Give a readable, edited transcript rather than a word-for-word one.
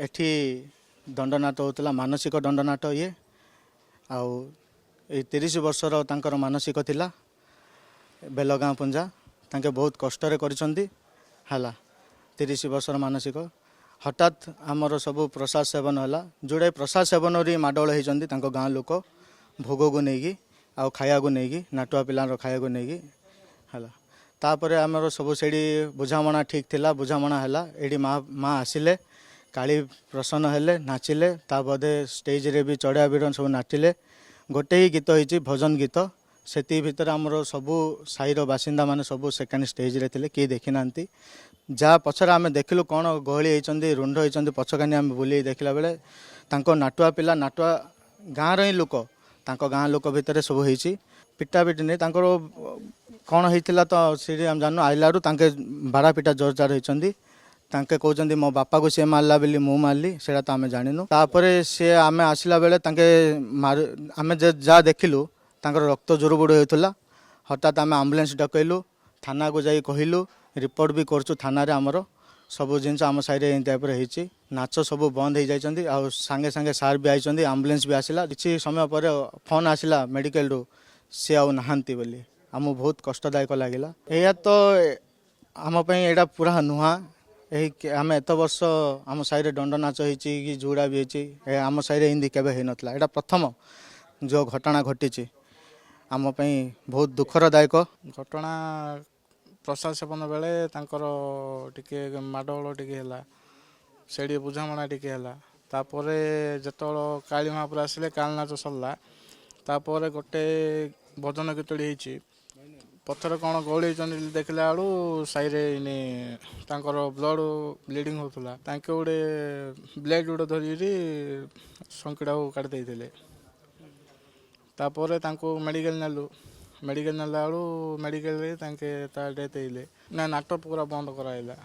ଏଠି ଦଣ୍ଡନାଟ ହେଉଥିଲା ମାନସିକ ଦଣ୍ଡନାଟ ଇଏ ଆଉ ଏଇ 30 ବର୍ଷର ତାଙ୍କର ମାନସିକ ଥିଲା ବେଲଗାଁ ପୁଞ୍ଜା ତାଙ୍କେ ବହୁତ କଷ୍ଟରେ କରିଛନ୍ତି ହେଲା 30 ବର୍ଷର ମାନସିକ ହଠାତ୍ ଆମର ସବୁ ପ୍ରସାଦ ସେବନ ହେଲା ଯୋଡ଼େ ପ୍ରସାଦ ସେବନରେ ମାଡ଼ଗୋଳ ହେଇଛନ୍ତି ତାଙ୍କ ଗାଁ ଲୋକ ଭୋଗକୁ ନେଇକି ଆଉ ଖାଇବାକୁ ନେଇକି ନାଟୁଆ ପିଲାଙ୍କର ଖାଇବାକୁ ନେଇକି ହେଲା ତାପରେ ଆମର ସବୁ ସେଇଠି ବୁଝାମଣା ଠିକ୍ ଥିଲା ବୁଝାମଣା ହେଲା ଏଠି ମା ଆସିଲେ କାଳି ପ୍ରସନ୍ନ ହେଲେ ନାଚିଲେ ତା ବୋଧେ ଷ୍ଟେଜରେ ବି ଚଢ଼ିଆ ବିଡ଼ନ ସବୁ ନାଚିଲେ ଗୋଟେ ହିଁ ଗୀତ ହେଇଛି ଭଜନ ଗୀତ ସେତିକି ଭିତରେ ଆମର ସବୁ ସାହିର ବାସିନ୍ଦା ମାନେ ସବୁ ସେକେଣ୍ଡ ଷ୍ଟେଜରେ ଥିଲେ କେହି ଦେଖିନାହାନ୍ତି ଯାହା ପଛରେ ଆମେ ଦେଖିଲୁ କ'ଣ ଗହଳି ହେଇଛନ୍ତି ରୁଣ୍ଡ ହେଇଛନ୍ତି ପଛକାନି ଆମେ ବୁଲି ଦେଖିଲା ବେଳେ ତାଙ୍କ ନାଟୁଆ ପିଲା ନାଟୁଆ ଗାଁର ହିଁ ଲୋକ ତାଙ୍କ ଗାଁ ଲୋକ ଭିତରେ ସବୁ ହେଇଛି ପିଟାପିଟି ନେଇ ତାଙ୍କର କ'ଣ ହେଇଥିଲା ତ ସେଠି ଆମେ ଜାଣିନୁ ଆଇଲାରୁ ତାଙ୍କେ ବାଡ଼ା ପିଟା ଜୋରଜାର ହେଇଛନ୍ତି ତାଙ୍କେ କହୁଛନ୍ତି ମୋ ବାପାକୁ ସିଏ ମାରିଲା ବୋଲି ମୁଁ ମାରିଲି ସେଇଟା ତ ଆମେ ଜାଣିନୁ ତାପରେ ସିଏ ଆମେ ଆସିଲା ବେଳେ ତାଙ୍କେ ଆମେ ଯାହା ଦେଖିଲୁ ତାଙ୍କର ରକ୍ତ ଜୁରୁବୁଡ଼ୁ ହେଉଥିଲା ହଠାତ୍ ଆମେ ଆମ୍ବୁଲାନ୍ସ ଡକେଇଲୁ ଥାନାକୁ ଯାଇ କହିଲୁ ରିପୋର୍ଟ ବି କରୁଛୁ ଥାନାରେ ଆମର ସବୁ ଜିନିଷ ଆମ ସାହିରେ ଏଇ ଟାଇପ୍ର ହେଇଛି ନାଚ ସବୁ ବନ୍ଦ ହେଇଯାଇଛନ୍ତି ଆଉ ସାଙ୍ଗେ ସାଙ୍ଗେ ସାର୍ ବି ଆଇଛନ୍ତି ଆମ୍ବୁଲାନ୍ସ ବି ଆସିଲା କିଛି ସମୟ ପରେ ଫୋନ୍ ଆସିଲା ମେଡ଼ିକାଲରୁ ସିଏ ଆଉ ନାହାନ୍ତି ବୋଲି ଆମକୁ ବହୁତ କଷ୍ଟଦାୟକ ଲାଗିଲା ଏଇଆ ତ ଆମ ପାଇଁ ଏଇଟା ପୁରା ନୁହଁ ଏହି ଆମେ ଏତେ ବର୍ଷ ଆମ ସାହିରେ ଦଣ୍ଡ ନାଚ ହେଇଛି କି ଯୁଡ଼ା ବି ହେଇଛି ଆମ ସାହିରେ ଏମିତି କେବେ ହେଇନଥିଲା ଏଇଟା ପ୍ରଥମ ଯେଉଁ ଘଟଣା ଘଟିଛି ଆମ ପାଇଁ ବହୁତ ଦୁଃଖରଦାୟକ ଘଟଣା ପ୍ରସାଦ ସେବନ ବେଳେ ତାଙ୍କର ଟିକେ ମାଡ଼ଗୋଳ ଟିକେ ହେଲା ସେଇଠି ବୁଝାମଣା ଟିକେ ହେଲା ତାପରେ ଯେତେବେଳେ କାଳୀ ମହାପୁର ଆସିଲେ କାଳୀ ନାଚ ସରିଲା ତାପରେ ଗୋଟେ ଭଜନ ଗୀତଟି ହେଇଛି ପଛରେ କ'ଣ ଗହଳି ହେଇଛନ୍ତି ଦେଖିଲା ବେଳୁ ସାହିରେ ତାଙ୍କର ବ୍ଲିଡ଼ିଂ ହେଉଥିଲା ତାଙ୍କେ ଗୋଟେ ବ୍ଲେଡ଼ ଗୋଟେ ଧରିକିରି ଶଙ୍କିଟାକୁ କାଟି ଦେଇଥିଲେ ତାପରେ ତାଙ୍କୁ ମେଡ଼ିକାଲ ନେଲୁ ମେଡ଼ିକାଲ ନେଲା ବେଳୁ ମେଡ଼ିକାଲରେ ତାଙ୍କେ ତା ଡେଥ୍ ହେଇଲେ ନା ନାଟକ ପୁରା ବନ୍ଦ କରାଇଲା।